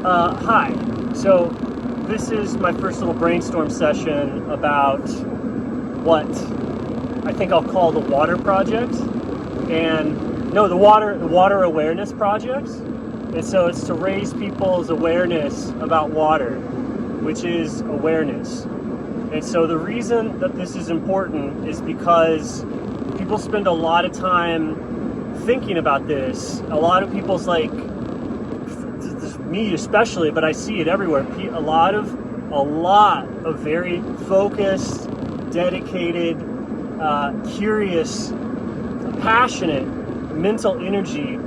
Hi. So this is my first little brainstorm session about what I think I'll call the Water Project, and no, the Water Awareness Project. And so it's to raise people's awareness about water, which is awareness. And so the reason that this is important is because people spend a lot of time thinking about this. A lot of people's me especially, but I see it everywhere. A lot of very focused, dedicated, curious, passionate mental energy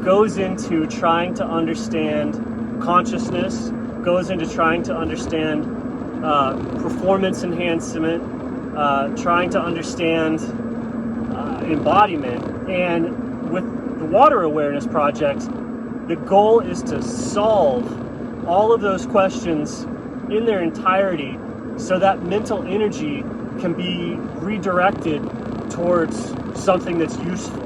goes into trying to understand consciousness, goes into trying to understand performance enhancement, trying to understand embodiment. And with the Water Awareness Project, the goal is to solve all of those questions in their entirety so that mental energy can be redirected towards something that's useful.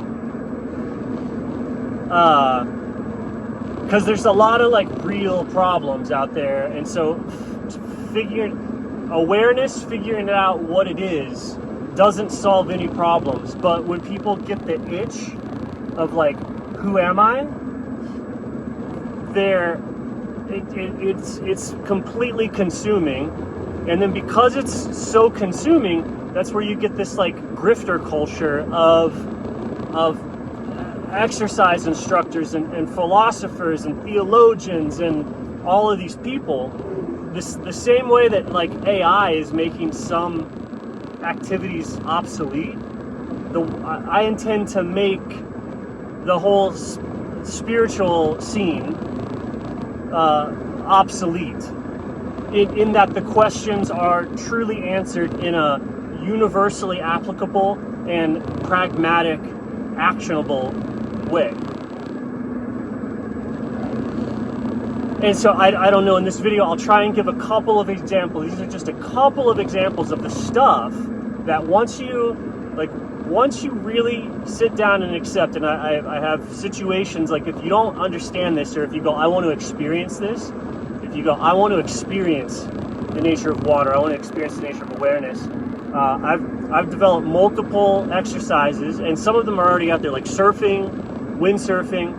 Because there's a lot of real problems out there, and so figuring out what it is doesn't solve any problems. But when people get the itch of who am I? It's completely consuming, and then because it's so consuming, that's where you get this grifter culture of exercise instructors and philosophers and theologians and all of these people. The same way that AI is making some activities obsolete, I intend to make the whole spiritual scene obsolete, in that the questions are truly answered in a universally applicable and pragmatic, actionable way. And so I don't know, in this video I'll try and give a couple of examples. These are just a couple of examples of the stuff that once you really sit down and accept, and I have situations if you don't understand this, or if you go, I want to experience this, if you go, I want to experience the nature of water, I want to experience the nature of awareness, I've developed multiple exercises, and some of them are already out there, like surfing, windsurfing,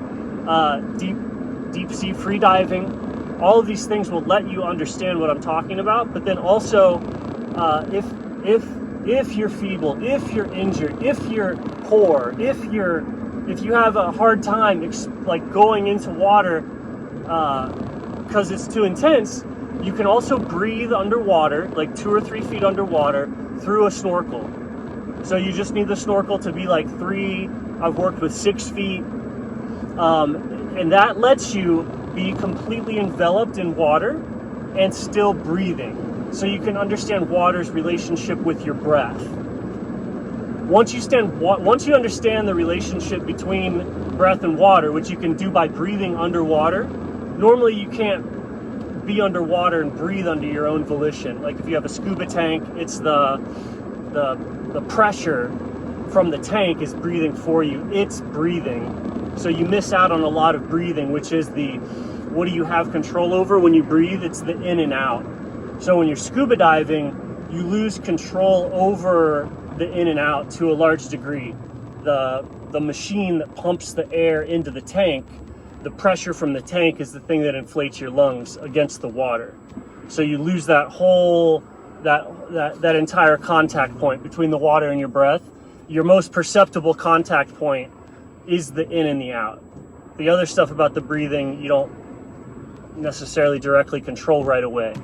deep sea free diving. All of these things will let you understand what I'm talking about. But then also, if you're feeble, if you're injured, if you're poor, if you have a hard time going into water because it's too intense, you can also breathe underwater, 2 or 3 feet underwater, through a snorkel. So you just need the snorkel to be 3. I've worked with 6 feet, and that lets you be completely enveloped in water and still breathing. So you can understand water's relationship with your breath. Once you understand the relationship between breath and water, which you can do by breathing underwater, normally you can't be underwater and breathe under your own volition. If you have a scuba tank, it's the pressure from the tank is breathing for you. It's breathing. So you miss out on a lot of breathing, which is what do you have control over when you breathe? It's the in and out. So when you're scuba diving, you lose control over the in and out to a large degree. The machine that pumps the air into the tank, the pressure from the tank is the thing that inflates your lungs against the water. So you lose that whole, that entire contact point between the water and your breath. Your most perceptible contact point is the in and the out. The other stuff about the breathing, you don't necessarily directly control right away.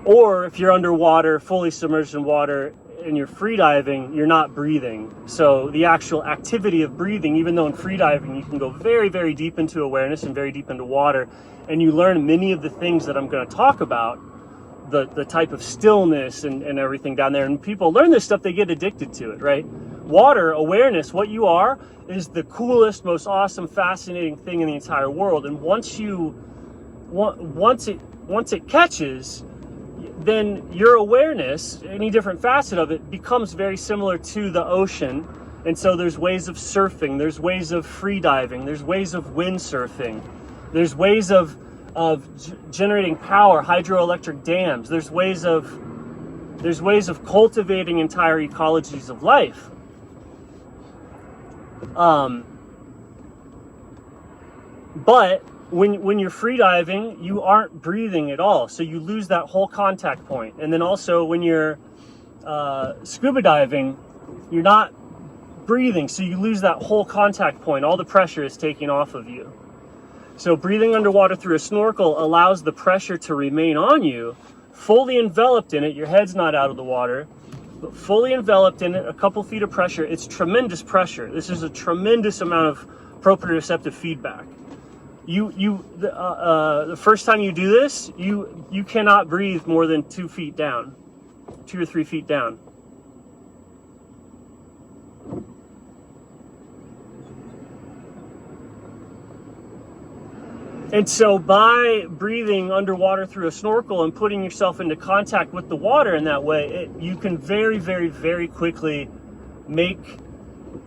Or if you're underwater, fully submerged in water, and you're free diving, you're not breathing. So the actual activity of breathing, even though in free diving you can go very, very deep into awareness and very deep into water, and you learn many of the things that I'm going to talk about, the type of stillness and everything down there. And people learn this stuff, they get addicted to it, right? Water awareness, what you are, is the coolest, most awesome, fascinating thing in the entire world. And once it catches, then your awareness, any different facet of it, becomes very similar to the ocean. And so there's ways of surfing, there's ways of free diving, there's ways of windsurfing. There's ways of generating power, hydroelectric dams. There's ways of cultivating entire ecologies of life. But when you're freediving, you aren't breathing at all, so you lose that whole contact point. And then also when you're scuba diving, you're not breathing, so you lose that whole contact point. All the pressure is taken off of you. So breathing underwater through a snorkel allows the pressure to remain on you, fully enveloped in it. Your head's not out of the water, but fully enveloped in it, a couple feet of pressure. It's tremendous pressure. This is a tremendous amount of proprioceptive feedback. The first time you do this, you cannot breathe more than 2 feet down, 2 or 3 feet down. And so by breathing underwater through a snorkel and putting yourself into contact with the water in that way, you can very, very, very quickly make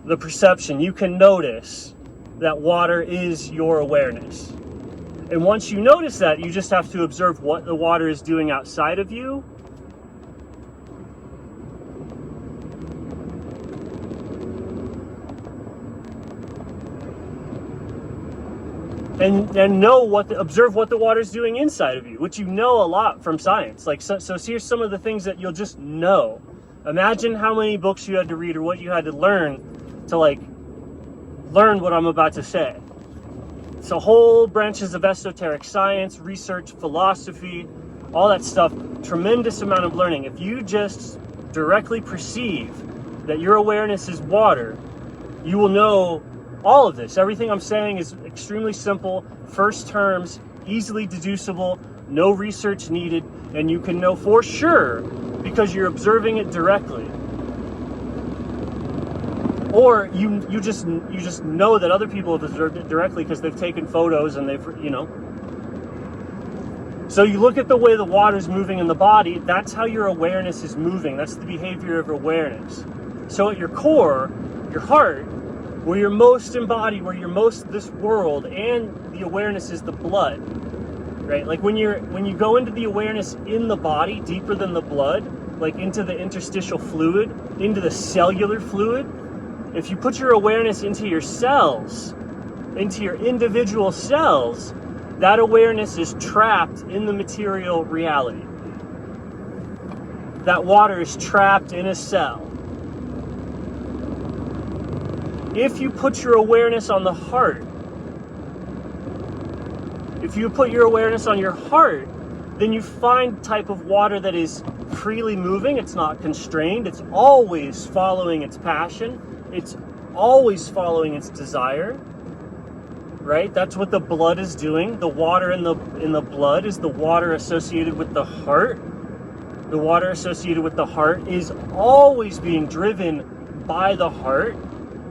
the perception. You can notice that water is your awareness. And once you notice that, you just have to observe what the water is doing outside of you. And observe what the water is doing inside of you, which you know a lot from science. Like so here's some of the things that you'll just know. Imagine how many books you had to read or what you had to learn to learn what I'm about to say. So whole branches of esoteric science, research, philosophy, all that stuff, tremendous amount of learning. If you just directly perceive that your awareness is water, you will know all of this. Everything I'm saying is extremely simple, first terms, easily deducible, no research needed, and you can know for sure because you're observing it directly. Or you just know that other people have observed it directly because they've taken photos and they've, So you look at the way the water's moving in the body, that's how your awareness is moving. That's the behavior of awareness. So at your core, your heart, where you're most embodied, where you're most this world, and the awareness is the blood, right? Like when you go into the awareness in the body, deeper than the blood, like into the interstitial fluid, into the cellular fluid, if you put your awareness into your cells, into your individual cells, that awareness is trapped in the material reality. That water is trapped in a cell. If you put your awareness on the heart, if you put your awareness on your heart, then you find a type of water that is freely moving. It's not constrained. It's always following its passion. It's always following its desire, right? That's what the blood is doing. The water in the blood is the water associated with the heart. The water associated with the heart is always being driven by the heart,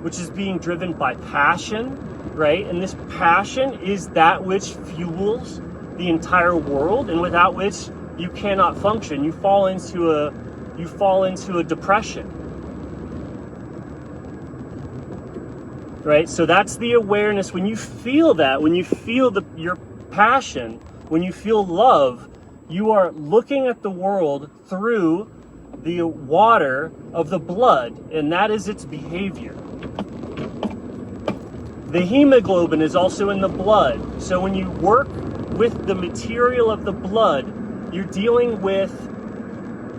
which is being driven by passion, right? And this passion is that which fuels the entire world, and without which you cannot function. You fall into a depression. Right? So that's the awareness. When you feel that, when you feel your passion, when you feel love, you are looking at the world through the water of the blood, and that is its behavior. The hemoglobin is also in the blood. So when you work with the material of the blood, you're dealing with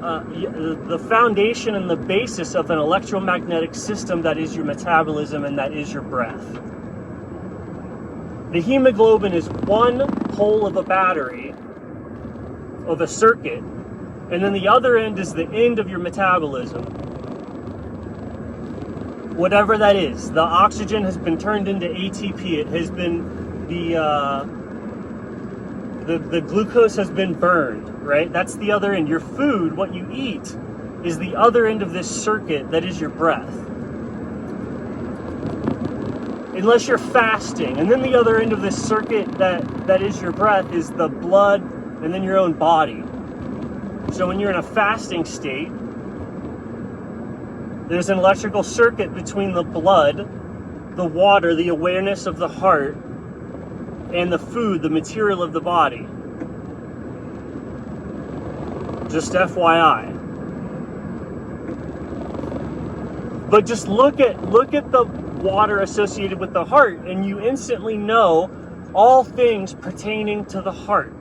the foundation and the basis of an electromagnetic system that is your metabolism and that is your breath. The hemoglobin is one pole of a battery, of a circuit, and then the other end is the end of your metabolism. Whatever that is, the oxygen has been turned into ATP. It has been the glucose has been burned, right? That's the other end. Your food, what you eat, is the other end of this circuit that is your breath. Unless you're fasting. And then the other end of this circuit that is your breath is the blood and then your own body. So when you're in a fasting state, there's an electrical circuit between the blood, the water, the awareness of the heart, and the food, the material of the body. Just FYI. But just look at the water associated with the heart, and you instantly know all things pertaining to the heart.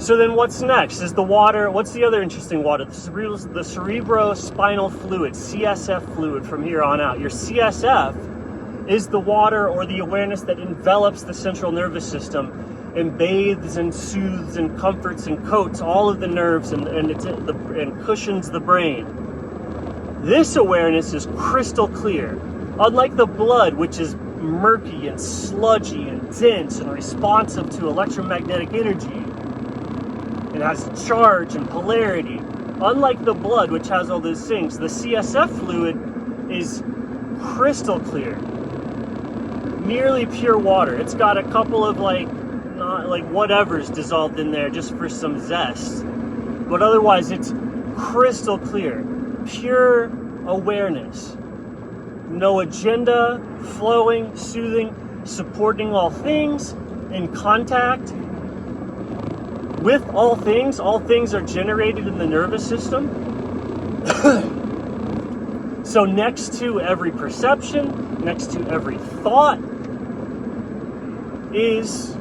So then what's next? Is the water, what's the other interesting water? The cerebrospinal fluid, CSF fluid from here on out. Your CSF is the water or the awareness that envelops the central nervous system and bathes and soothes and comforts and coats all of the nerves and cushions the brain. This awareness is crystal clear. Unlike the blood, which is murky and sludgy and dense and responsive to electromagnetic energy, it has charge and polarity. Unlike the blood, which has all those things, the CSF fluid is crystal clear. Nearly pure water. It's got a couple of not whatever's dissolved in there just for some zest. But otherwise it's crystal clear. Pure awareness. No agenda, flowing, soothing, supporting all things, in contact with all things. All things are generated in the nervous system. So next to every perception, next to every thought, is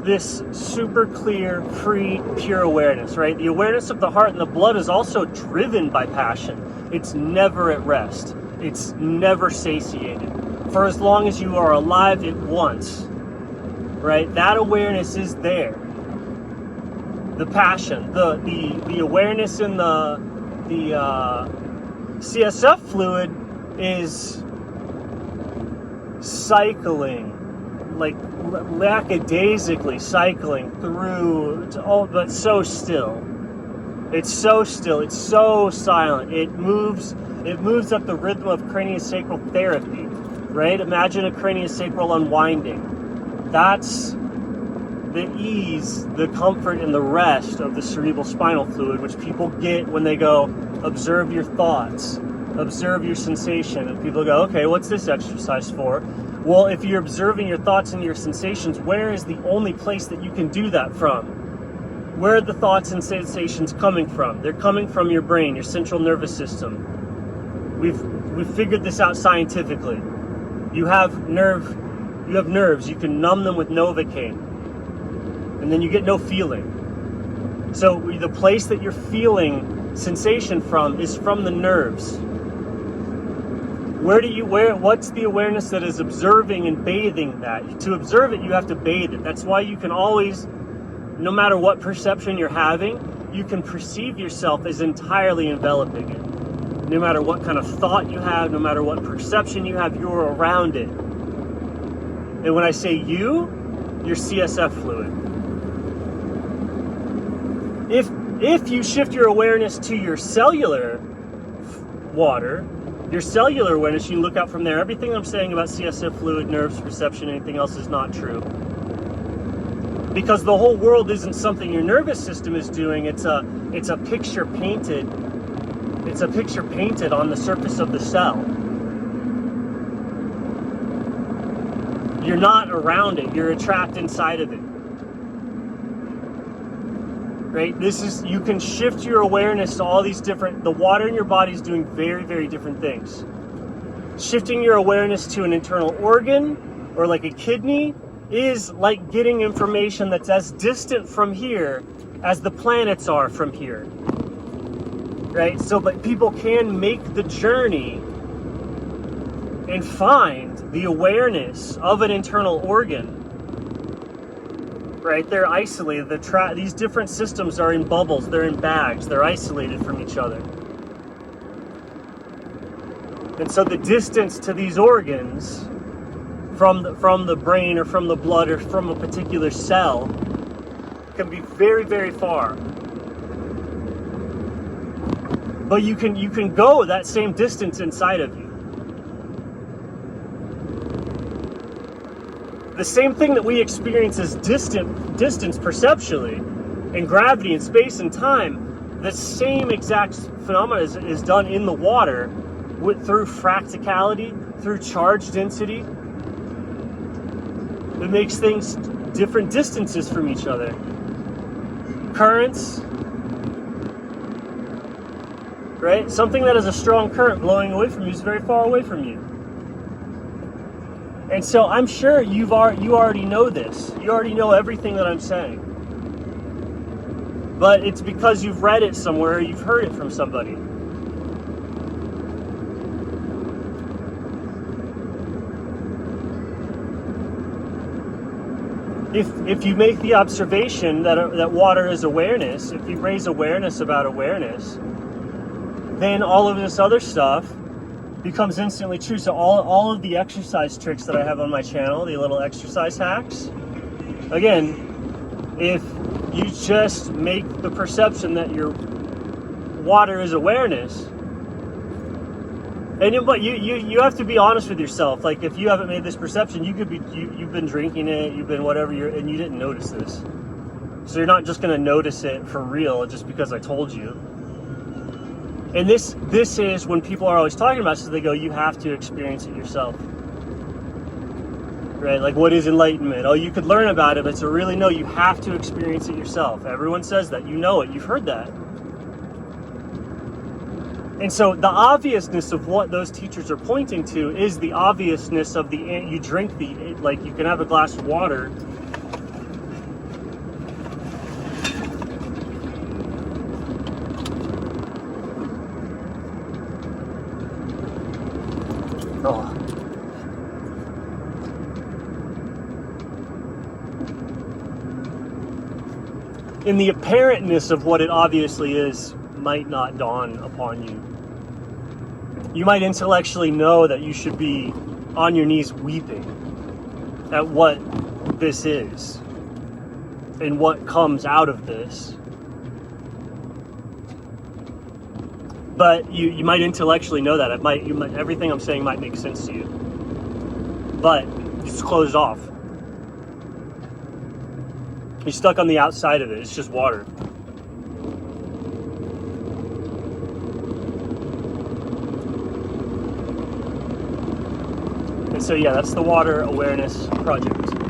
this super clear, free, pure awareness, right? The awareness of the heart and the blood is also driven by passion. It's never at rest. It's never satiated. For as long as you are alive, it wants, right? That awareness is there. The passion, the awareness in the CSF fluid is cycling, lackadaisically cycling through, but so still. It's so still. It's so silent. It moves up the rhythm of craniosacral therapy, right? Imagine a craniosacral unwinding. That's the ease, the comfort, and the rest of the cerebral spinal fluid, which people get when they go, observe your thoughts, observe your sensation. And people go, okay, what's this exercise for? Well, if you're observing your thoughts and your sensations, where is the only place that you can do that from? Where are the thoughts and sensations coming from? They're coming from your brain, your central nervous system. We've figured this out scientifically. You have nerves. You can numb them with Novocaine, and then you get no feeling. So the place that you're feeling sensation from is from the nerves. What's the awareness that is observing and bathing that? To observe it, you have to bathe it. That's why you can always, no matter what perception you're having, you can perceive yourself as entirely enveloping it. No matter what kind of thought you have, no matter what perception you have, you're around it. And when I say your CSF fluid. If you shift your awareness to your cellular water, your cellular awareness, you look out from there. Everything I'm saying about CSF fluid, nerves, perception, anything else is not true. Because the whole world isn't something your nervous system is doing. It's a picture painted. It's a picture painted on the surface of the cell. You're not around it. You're trapped inside of it. Right? You can shift your awareness to all these the water in your body is doing very, very different things. Shifting your awareness to an internal organ or like a kidney is like getting information that's as distant from here as the planets are from here. Right? So, but people can make the journey and find the awareness of an internal organ. Right? They're isolated. These different systems are in bubbles. They're in bags. They're isolated from each other. And so the distance to these organs from the brain or from the blood or from a particular cell can be very, very far. But you can go that same distance inside of you. The same thing that we experience as distance perceptually, and gravity and space and time, the same exact phenomena is done in the water through fractality, through charge density, it makes things different distances from each other. Currents, right? Something that has a strong current blowing away from you is very far away from you. And so I'm sure you already know this. You already know everything that I'm saying. But it's because you've read it somewhere, or you've heard it from somebody. If you make the observation that water is awareness, if you raise awareness about awareness, then all of this other stuff becomes instantly true. So all of the exercise tricks that I have on my channel, the little exercise hacks, again, if you just make the perception that your water is awareness, but you have to be honest with yourself. Like, if you haven't made this perception, you've been drinking it, you've been whatever, and you didn't notice this. So you're not just going to notice it for real just because I told you. And this is when people are always talking about it, so they go, you have to experience it yourself. Right? Like, what is enlightenment? Oh, you could learn about it, but to really know, you have to experience it yourself. Everyone says that. You know it. You've heard that. And so the obviousness of what those teachers are pointing to is the obviousness of you drink like, you can have a glass of water. Oh. And the apparentness of what it obviously is might not dawn upon you. You might intellectually know that you should be on your knees weeping at what this is and what comes out of this. But you might intellectually know that. Everything I'm saying might make sense to you. But it's closed off. You're stuck on the outside of it. It's just water. And so, yeah, that's the Water Awareness Project.